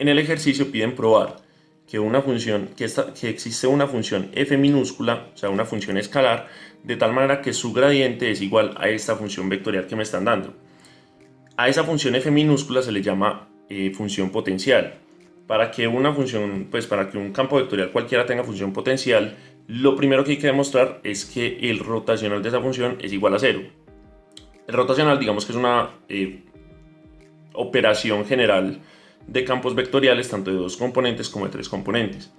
En el ejercicio piden probar que que existe una función f minúscula, o sea, una función escalar, de tal manera que su gradiente es igual a esta función vectorial que me están dando. A esa función f minúscula se le llama función potencial. Para que para que un campo vectorial cualquiera tenga función potencial, lo primero que hay que demostrar es que el rotacional de esa función es igual a 0. El rotacional, digamos que es una operación general de campos vectoriales, tanto de 2 componentes como de 3 componentes.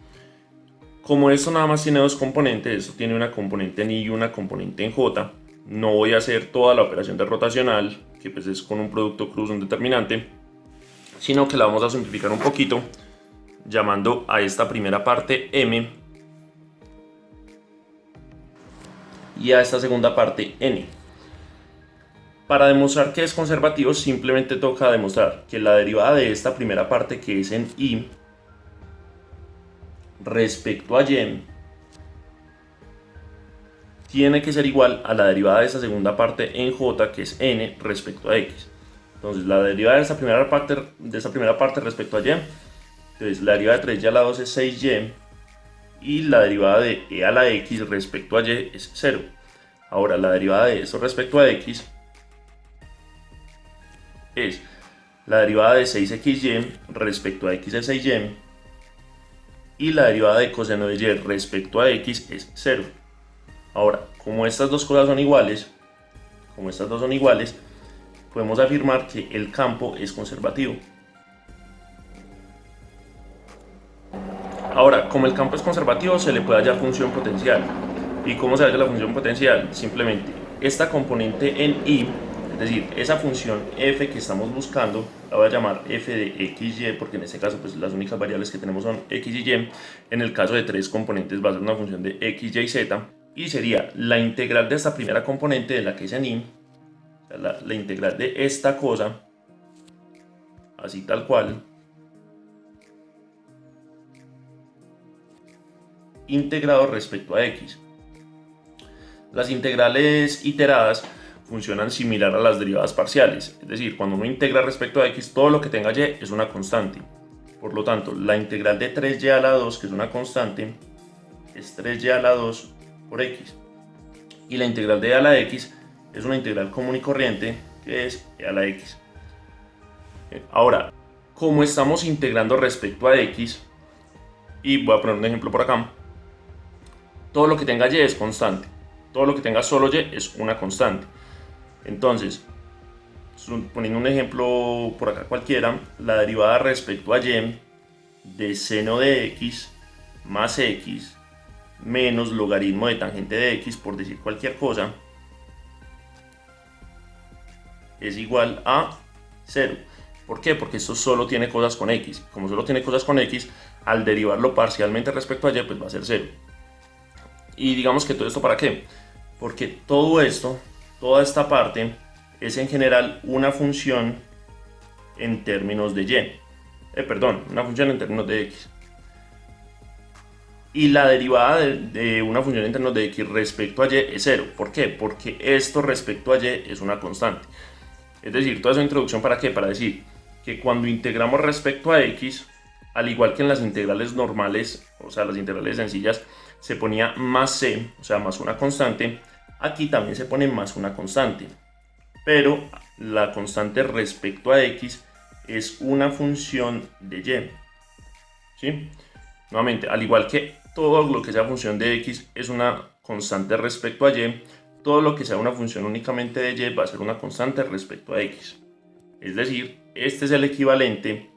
Como esto nada más tiene 2 componentes, esto tiene una componente en Y y una componente en J, no voy a hacer toda la operación de rotacional, que pues es con un producto cruz, un determinante, sino que la vamos a simplificar un poquito, llamando a esta primera parte M y a esta segunda parte N. Para demostrar que es conservativo, simplemente toca demostrar que la derivada de esta primera parte, que es en Y, respecto a Y, tiene que ser igual a la derivada de esta segunda parte en J, que es N, respecto a X. Entonces, la derivada de esta primera parte respecto a Y, entonces la derivada de 3y a la 2 es 6y, y la derivada de e a la x respecto a y es 0. Ahora, la derivada de eso respecto a x es la derivada de 6xy respecto a x es 6y, y la derivada de coseno de y respecto a x es 0. Ahora, como estas dos cosas son iguales, podemos afirmar que el campo es conservativo. Ahora, como el campo es conservativo, se le puede hallar función potencial. ¿Y cómo se halla la función potencial? Simplemente esta componente en Y, es decir, esa función f que estamos buscando, la voy a llamar f de xy, porque en este caso pues las únicas variables que tenemos son x y y. En el caso de 3 componentes va a ser una función de x, y, z, y sería la integral de esta primera componente de la que es en Y, o sea, la integral de esta cosa, así tal cual, integrado respecto a x. Las integrales iteradas funcionan similar a las derivadas parciales, es decir, cuando uno integra respecto a x, todo lo que tenga y es una constante. Por lo tanto, la integral de 3y a la 2, que es una constante, es 3y a la 2 por x. Y la integral de e a la x es una integral común y corriente, que es e a la x. Ahora, como estamos integrando respecto a x, y voy a poner un ejemplo por acá, todo lo que tenga y es constante, todo lo que tenga solo y es una constante. Entonces, poniendo un ejemplo por acá cualquiera, la derivada respecto a y de seno de x más x menos logaritmo de tangente de x, por decir cualquier cosa, es igual a 0. ¿Por qué? Porque esto solo tiene cosas con x. Como solo tiene cosas con x, al derivarlo parcialmente respecto a y, pues va a ser 0. Y digamos que todo esto, ¿para qué? Porque todo esto, toda esta parte, es en general una función en términos de y. Una función en términos de x. Y la derivada de una función en términos de x respecto a y es 0. ¿Por qué? Porque esto respecto a y es una constante. Es decir, toda esa introducción, ¿para qué? Para decir que cuando integramos respecto a x, al igual que en las integrales normales, o sea, las integrales sencillas, se ponía más c, o sea, más una constante, aquí también se pone más una constante. Pero la constante respecto a x es una función de y. ¿Sí? Nuevamente, al igual que todo lo que sea función de x es una constante respecto a y, todo lo que sea una función únicamente de y va a ser una constante respecto a x. Es decir, este es el equivalente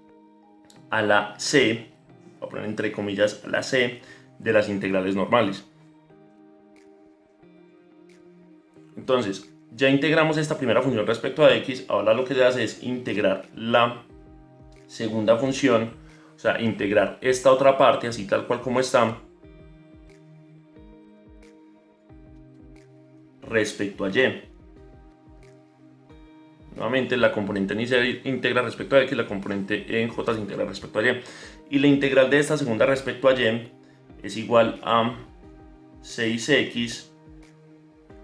a la c, voy a poner entre comillas, a la c de las integrales normales. Entonces, ya integramos esta primera función respecto a x, ahora lo que se hace es integrar la segunda función, o sea, integrar esta otra parte, así tal cual como está, respecto a y. Nuevamente, la componente en y se integra respecto a x, la componente en j se integra respecto a y. Y la integral de esta segunda respecto a y es igual a 6x.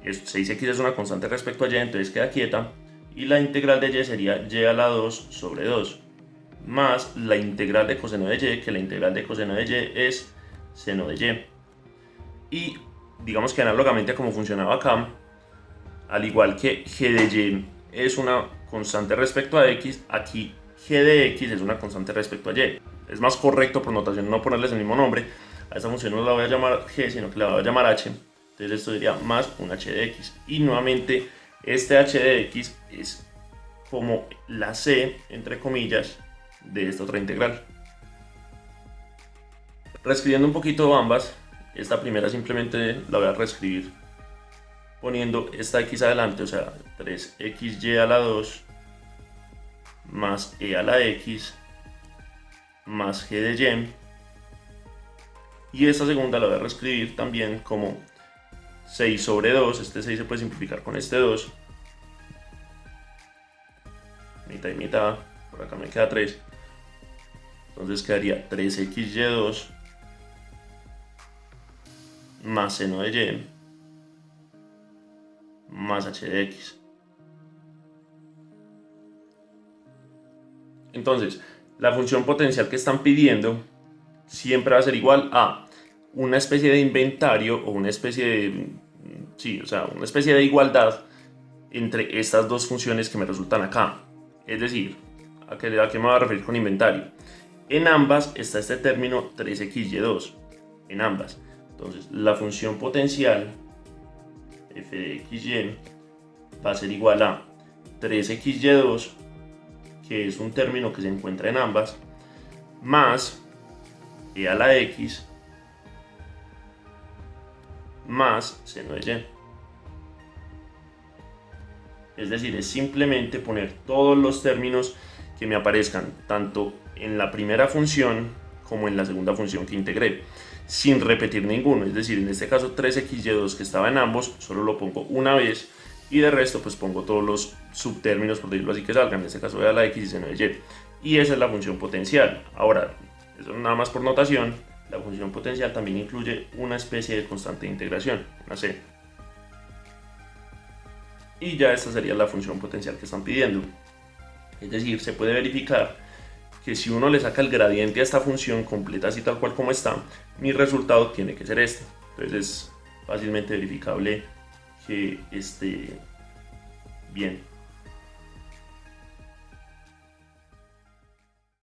6x es una constante respecto a y, entonces queda quieta. Y la integral de y sería y a la 2 sobre 2. más la integral de coseno de y, que la integral de coseno de y es seno de y. Y digamos que análogamente a como funcionaba acá, al igual que g de y es una constante respecto a x, aquí g de x es una constante respecto a y. Es más correcto por notación no ponerles el mismo nombre. A esta función no la voy a llamar g, sino que la voy a llamar h. Entonces esto sería más un h de x. Y nuevamente este h de x es como la c, entre comillas, de esta otra integral. Reescribiendo un poquito ambas, esta primera simplemente la voy a reescribir poniendo esta x adelante, o sea, 3xy a la 2 más e a la x más g de y. Y esta segunda la voy a reescribir también como 6 sobre 2, este 6 se puede simplificar con este 2, mitad y mitad, por acá me queda 3, entonces quedaría 3xy2 más seno de y más h de x. Entonces, la función potencial que están pidiendo siempre va a ser igual a una especie de inventario o una especie de, sí, o sea, una especie de igualdad entre estas dos funciones que me resultan acá. Es decir, ¿a qué me voy a referir con inventario? En ambas está este término 3xy2, en ambas. Entonces, la función potencial f de xy va a ser igual a 3xy2, que es un término que se encuentra en ambas, más e a la x más seno de y. Es decir, es simplemente poner todos los términos que me aparezcan tanto en la primera función como en la segunda función que integré, sin repetir ninguno. Es decir, en este caso 3xy2 que estaba en ambos, solo lo pongo una vez y de resto pues pongo todos los subtérminos, por decirlo así, que salgan. En este caso e a la x y seno de y. Y esa es la función potencial. Ahora, eso nada más por notación, la función potencial también incluye una especie de constante de integración, una c. Y ya esta sería la función potencial que están pidiendo. Es decir, se puede verificar que si uno le saca el gradiente a esta función completa así tal cual como está, mi resultado tiene que ser este. Entonces es fácilmente verificable que esté bien.